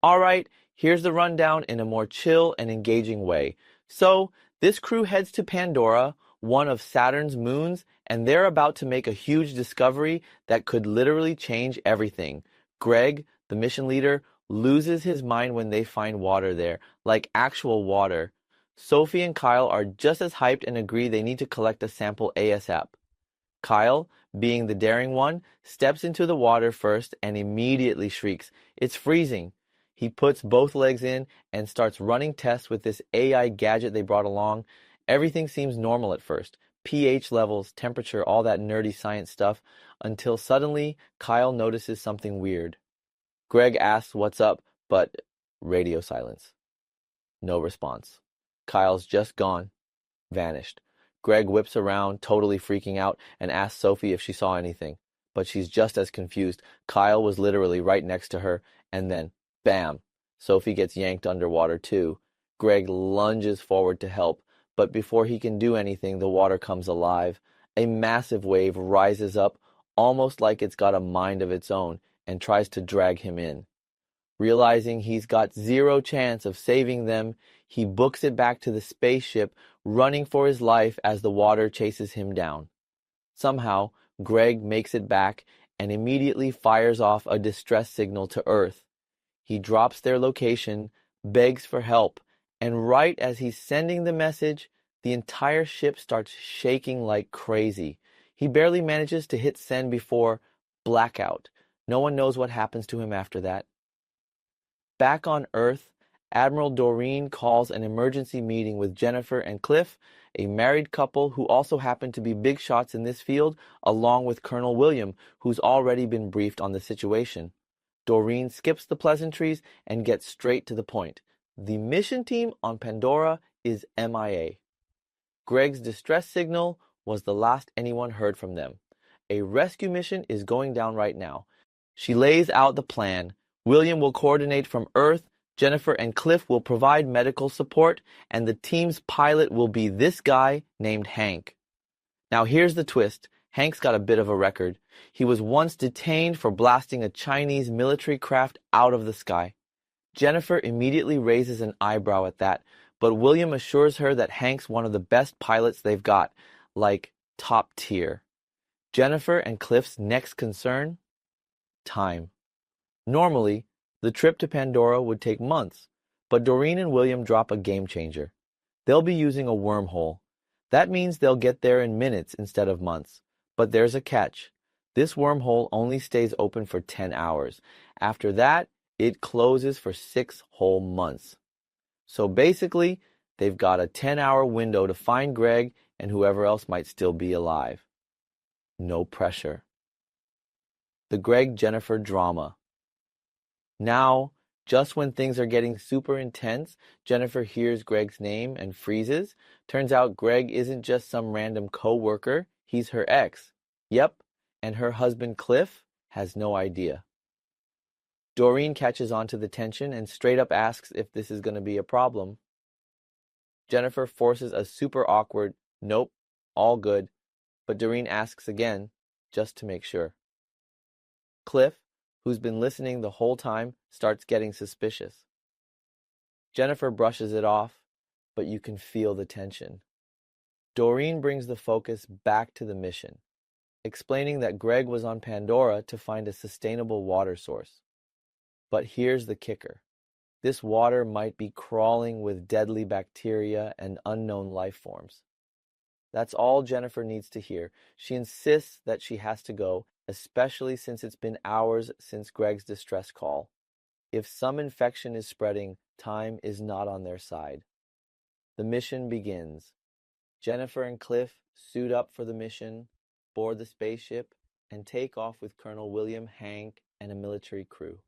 All right, here's the rundown in a more chill and engaging way. So, this crew heads to Pandora, one of Saturn's moons, and they're about to make a huge discovery that could literally change everything. Greg, the mission leader, loses his mind when they find water there, like actual water. Sophie and Kyle are just as hyped and agree they need to collect a sample ASAP. Kyle, being the daring one, steps into the water first and immediately shrieks, "It's freezing!" He puts both legs in and starts running tests with this AI gadget they brought along. Everything seems normal at first. pH levels, temperature, all that nerdy science stuff, until suddenly Kyle notices something weird. Greg asks what's up, but radio silence. No response. Kyle's just gone, vanished. Greg whips around, totally freaking out, and asks Sophie if she saw anything. But she's just as confused. Kyle was literally right next to her, and then, bam, Sophie gets yanked underwater too. Greg lunges forward to help, but before he can do anything, the water comes alive. A massive wave rises up, almost like it's got a mind of its own, and tries to drag him in. Realizing he's got zero chance of saving them, he books it back to the spaceship, running for his life as the water chases him down. Somehow, Greg makes it back and immediately fires off a distress signal to Earth. He drops their location, begs for help, and right as he's sending the message, the entire ship starts shaking like crazy. He barely manages to hit send before blackout. No one knows what happens to him after that. Back on Earth, Admiral Doreen calls an emergency meeting with Jennifer and Cliff, a married couple who also happen to be big shots in this field, along with Colonel William, who's already been briefed on the situation. Doreen skips the pleasantries and gets straight to the point. The mission team on Pandora is MIA. Greg's distress signal was the last anyone heard from them. A rescue mission is going down right now. She lays out the plan. William will coordinate from Earth, Jennifer and Cliff will provide medical support, and the team's pilot will be this guy named Hank. Now here's the twist. Hank's got a bit of a record. He was once detained for blasting a Chinese military craft out of the sky. Jennifer immediately raises an eyebrow at that, but William assures her that Hank's one of the best pilots they've got, like top tier. Jennifer and Cliff's next concern? Time. Normally, the trip to Pandora would take months, but Doreen and William drop a game changer. They'll be using a wormhole. That means they'll get there in minutes instead of months. But there's a catch. This wormhole only stays open for 10 hours. After that, it closes for 6 whole months. So basically, they've got a 10-hour window to find Greg and whoever else might still be alive. No pressure. The Greg-Jennifer drama. Now, just when things are getting super intense, Jennifer hears Greg's name and freezes. Turns out Greg isn't just some random co-worker, he's her ex. Yep, and her husband Cliff has no idea. Doreen catches on to the tension and straight up asks if this is going to be a problem. Jennifer forces a super awkward, "Nope, all good," but Doreen asks again, just to make sure. Cliff, who's been listening the whole time, starts getting suspicious. Jennifer brushes it off, but you can feel the tension. Doreen brings the focus back to the mission, explaining that Greg was on Pandora to find a sustainable water source. But here's the kicker. This water might be crawling with deadly bacteria and unknown life forms. That's all Jennifer needs to hear. She insists that she has to go, especially since it's been hours since Greg's distress call. If some infection is spreading, time is not on their side. The mission begins. Jennifer and Cliff suit up for the mission, board the spaceship, and take off with Colonel William, Hank, and a military crew.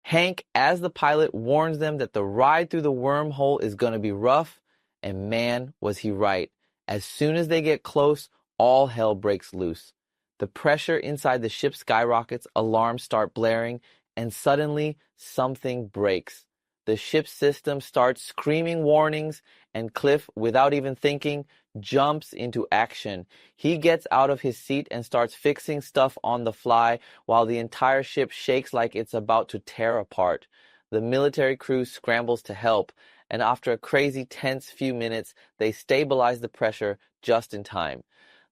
Hank, as the pilot, warns them that the ride through the wormhole is going to be rough, and man, was he right. As soon as they get close, all hell breaks loose. The pressure inside the ship skyrockets, alarms start blaring, and suddenly something breaks. The ship's system starts screaming warnings, and Cliff, without even thinking, jumps into action. He gets out of his seat and starts fixing stuff on the fly while the entire ship shakes like it's about to tear apart. The military crew scrambles to help, and after a crazy tense few minutes, they stabilize the pressure just in time.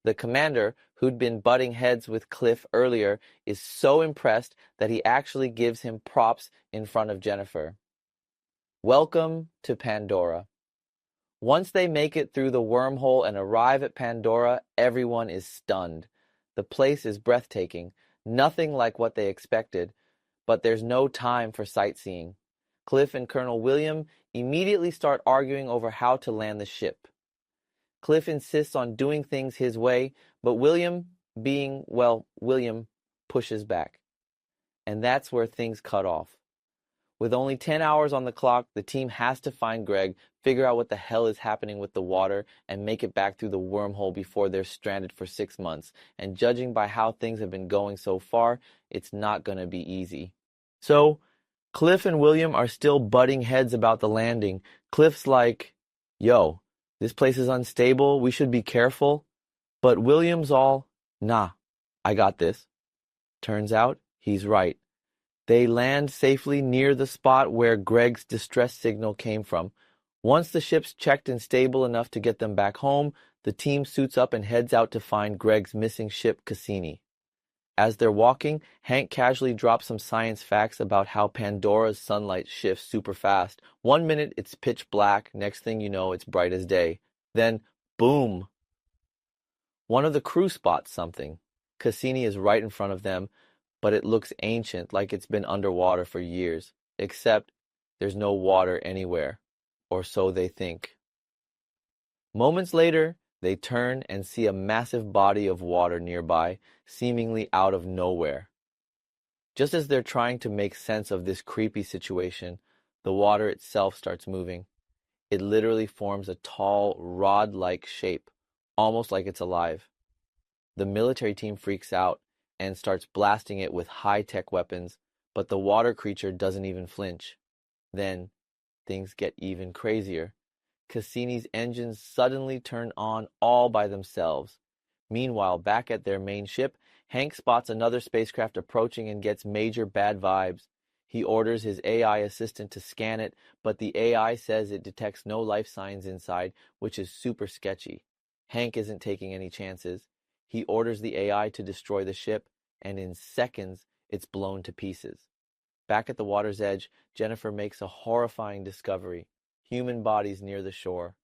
The commander, who'd been butting heads with Cliff earlier, is so impressed that he actually gives him props in front of Jennifer. Welcome to Pandora. Once they make it through the wormhole and arrive at Pandora, everyone is stunned. The place is breathtaking, nothing like what they expected, but there's no time for sightseeing. Cliff and Colonel William immediately start arguing over how to land the ship. Cliff insists on doing things his way, but William, William, pushes back. And that's where things cut off. With only 10 hours on the clock, the team has to find Greg, figure out what the hell is happening with the water, and make it back through the wormhole before they're stranded for 6 months. And judging by how things have been going so far, it's not going to be easy. So, Cliff and William are still butting heads about the landing. Cliff's like, yo, this place is unstable, we should be careful. But William's all, nah, I got this. Turns out, he's right. They land safely near the spot where Greg's distress signal came from. Once the ship's checked and stable enough to get them back home, the team suits up and heads out to find Greg's missing ship, Cassini. As they're walking, Hank casually drops some science facts about how Pandora's sunlight shifts super fast. 1 minute, it's pitch black. Next thing you know, it's bright as day. Then, boom! One of the crew spots something. Cassini is right in front of them, but it looks ancient, like it's been underwater for years. Except, there's no water anywhere. Or so they think. Moments later, they turn and see a massive body of water nearby, seemingly out of nowhere. Just as they're trying to make sense of this creepy situation, the water itself starts moving. It literally forms a tall, rod-like shape, almost like it's alive. The military team freaks out and starts blasting it with high-tech weapons, but the water creature doesn't even flinch. Then, things get even crazier. Cassini's engines suddenly turn on all by themselves. Meanwhile, back at their main ship, Hank spots another spacecraft approaching and gets major bad vibes. He orders his AI assistant to scan it, but the AI says it detects no life signs inside, which is super sketchy. Hank isn't taking any chances. He orders the AI to destroy the ship, and in seconds, it's blown to pieces. Back at the water's edge, Jennifer makes a horrifying discovery: human bodies near the shore.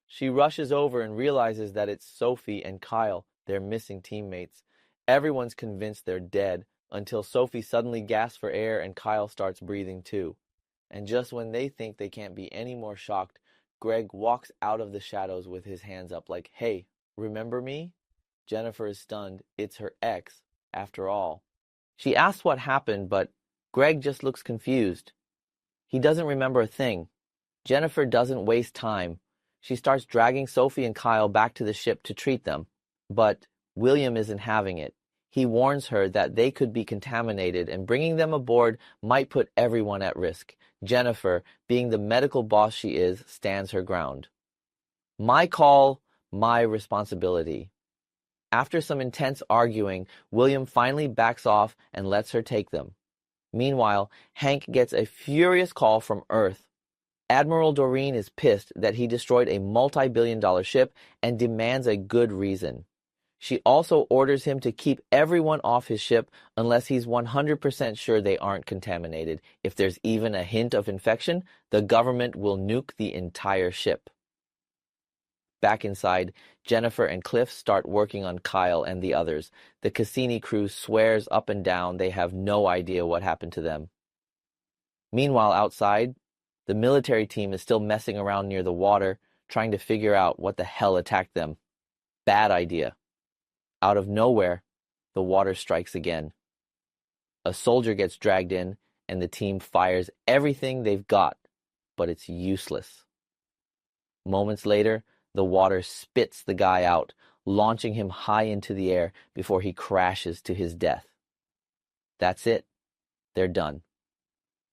She rushes over and realizes that it's Sophie and Kyle, their missing teammates. Everyone's convinced they're dead, until Sophie suddenly gasps for air and Kyle starts breathing too. And just when they think they can't be any more shocked, Greg walks out of the shadows with his hands up like, hey, remember me? Jennifer is stunned. It's her ex, after all. She asks what happened, but Greg just looks confused. He doesn't remember a thing. Jennifer doesn't waste time. She starts dragging Sophie and Kyle back to the ship to treat them. But William isn't having it. He warns her that they could be contaminated and bringing them aboard might put everyone at risk. Jennifer, being the medical boss she is, stands her ground. My call, my responsibility. After some intense arguing, William finally backs off and lets her take them. Meanwhile, Hank gets a furious call from Earth. Admiral Doreen is pissed that he destroyed a multi-billion-dollar ship and demands a good reason. She also orders him to keep everyone off his ship unless he's 100% sure they aren't contaminated. If there's even a hint of infection, the government will nuke the entire ship. Back inside, Jennifer and Cliff start working on Kyle and the others. The Cassini crew swears up and down they have no idea what happened to them. Meanwhile, outside, the military team is still messing around near the water, trying to figure out what the hell attacked them. Bad idea. Out of nowhere, the water strikes again. A soldier gets dragged in, and the team fires everything they've got, but it's useless. Moments later, the water spits the guy out, launching him high into the air before he crashes to his death. That's it. They're done.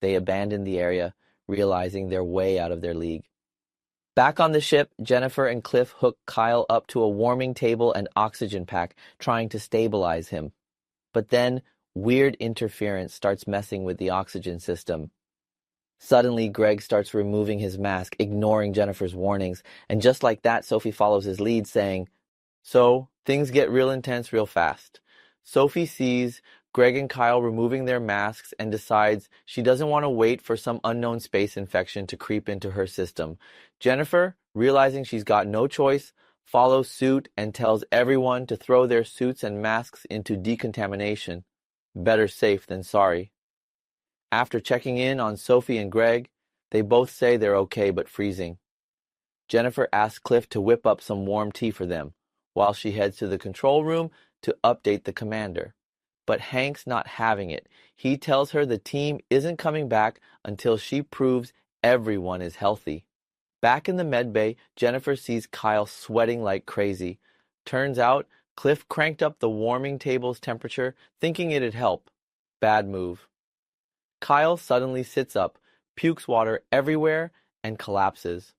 They abandon the area, realizing they're way out of their league. Back on the ship, Jennifer and Cliff hook Kyle up to a warming table and oxygen pack, trying to stabilize him. But then, weird interference starts messing with the oxygen system. Suddenly, Greg starts removing his mask, ignoring Jennifer's warnings, and just like that, Sophie follows his lead, saying, "So, things get real intense real fast." Sophie sees Greg and Kyle removing their masks and decides she doesn't want to wait for some unknown space infection to creep into her system. Jennifer, realizing she's got no choice, follows suit and tells everyone to throw their suits and masks into decontamination. Better safe than sorry. After checking in on Sophie and Greg, they both say they're okay but freezing. Jennifer asks Cliff to whip up some warm tea for them, while she heads to the control room to update the commander. But Hank's not having it. He tells her the team isn't coming back until she proves everyone is healthy. Back in the medbay, Jennifer sees Kyle sweating like crazy. Turns out, Cliff cranked up the warming table's temperature, thinking it'd help. Bad move. Kyle suddenly sits up, pukes water everywhere, and collapses.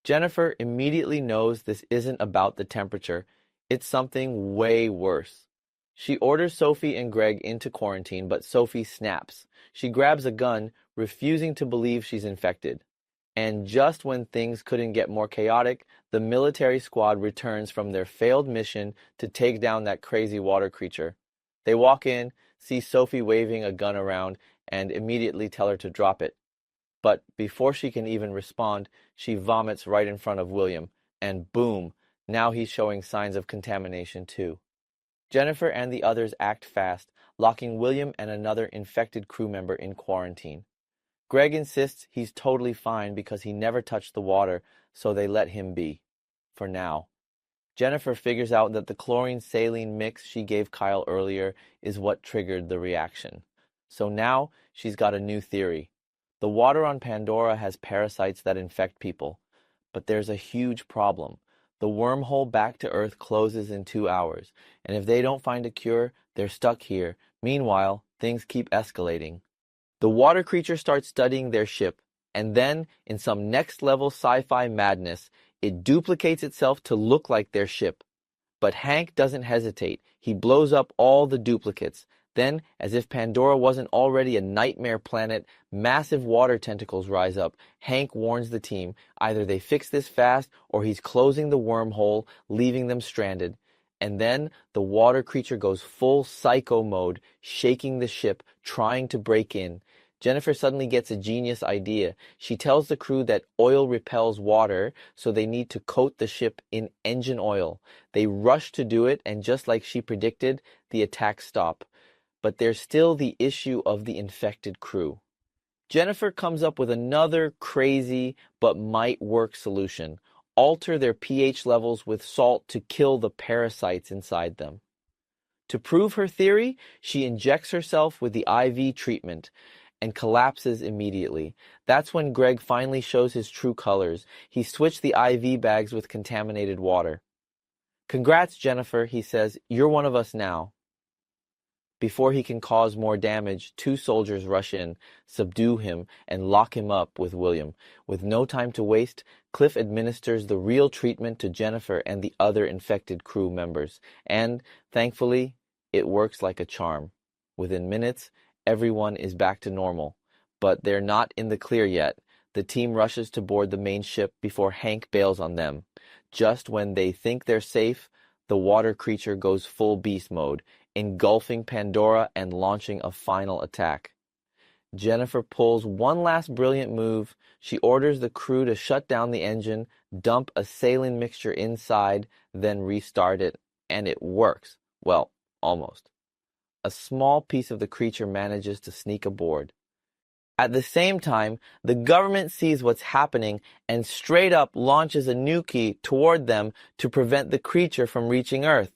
Jennifer immediately knows this isn't about the temperature. It's something way worse. She orders Sophie and Greg into quarantine, but Sophie snaps. She grabs a gun, refusing to believe she's infected. And just when things couldn't get more chaotic, the military squad returns from their failed mission to take down that crazy water creature. They walk in, see Sophie waving a gun around, and immediately tell her to drop it. But before she can even respond, she vomits right in front of William, and boom, now he's showing signs of contamination too. Jennifer and the others act fast, locking William and another infected crew member in quarantine. Greg insists he's totally fine because he never touched the water, so they let him be. For now. Jennifer figures out that the chlorine-saline mix she gave Kyle earlier is what triggered the reaction. So now she's got a new theory. The water on Pandora has parasites that infect people. But there's a huge problem. The wormhole back to Earth closes in 2 hours, and if they don't find a cure, they're stuck here. Meanwhile, things keep escalating. The water creature starts studying their ship, and then, in some next-level sci-fi madness, it duplicates itself to look like their ship. But Hank doesn't hesitate. He blows up all the duplicates. Then, as if Pandora wasn't already a nightmare planet, massive water tentacles rise up. Hank warns the team. Either they fix this fast, or he's closing the wormhole, leaving them stranded. And then the water creature goes full psycho mode, shaking the ship, trying to break in. Jennifer suddenly gets a genius idea. She tells the crew that oil repels water, so they need to coat the ship in engine oil. They rush to do it, and just like she predicted, the attacks stop. But there's still the issue of the infected crew. Jennifer comes up with another crazy but might work solution. Alter their pH levels with salt to kill the parasites inside them. To prove her theory, she injects herself with the IV treatment and collapses immediately. That's when Greg finally shows his true colors. He switched the IV bags with contaminated water. "Congrats, Jennifer," he says. "You're one of us now." Before he can cause more damage, 2 soldiers rush in, subdue him, and lock him up with William. With no time to waste, Cliff administers the real treatment to Jennifer and the other infected crew members. And, thankfully, it works like a charm. Within minutes, everyone is back to normal. But they're not in the clear yet. The team rushes to board the main ship before Hank bails on them. Just when they think they're safe, the water creature goes full beast mode, engulfing Pandora and launching a final attack. Jennifer pulls one last brilliant move. She orders the crew to shut down the engine, dump a saline mixture inside, then restart it, and it works. Well, almost. A small piece of the creature manages to sneak aboard. At the same time, the government sees what's happening and straight up launches a nuke toward them to prevent the creature from reaching Earth.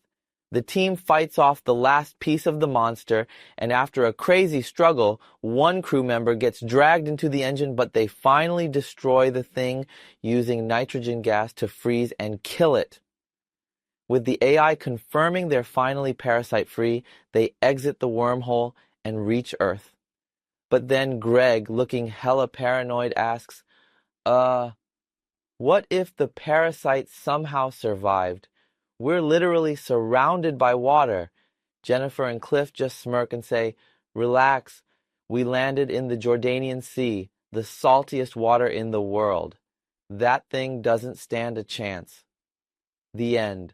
The team fights off the last piece of the monster, and after a crazy struggle, one crew member gets dragged into the engine, but they finally destroy the thing using nitrogen gas to freeze and kill it. With the AI confirming they're finally parasite-free, they exit the wormhole and reach Earth. But then Greg, looking hella paranoid, asks, what if the parasite somehow survived? We're literally surrounded by water. Jennifer and Cliff just smirk and say, relax, we landed in the Jordanian Sea. the saltiest water in the world. That thing doesn't stand a chance. The end.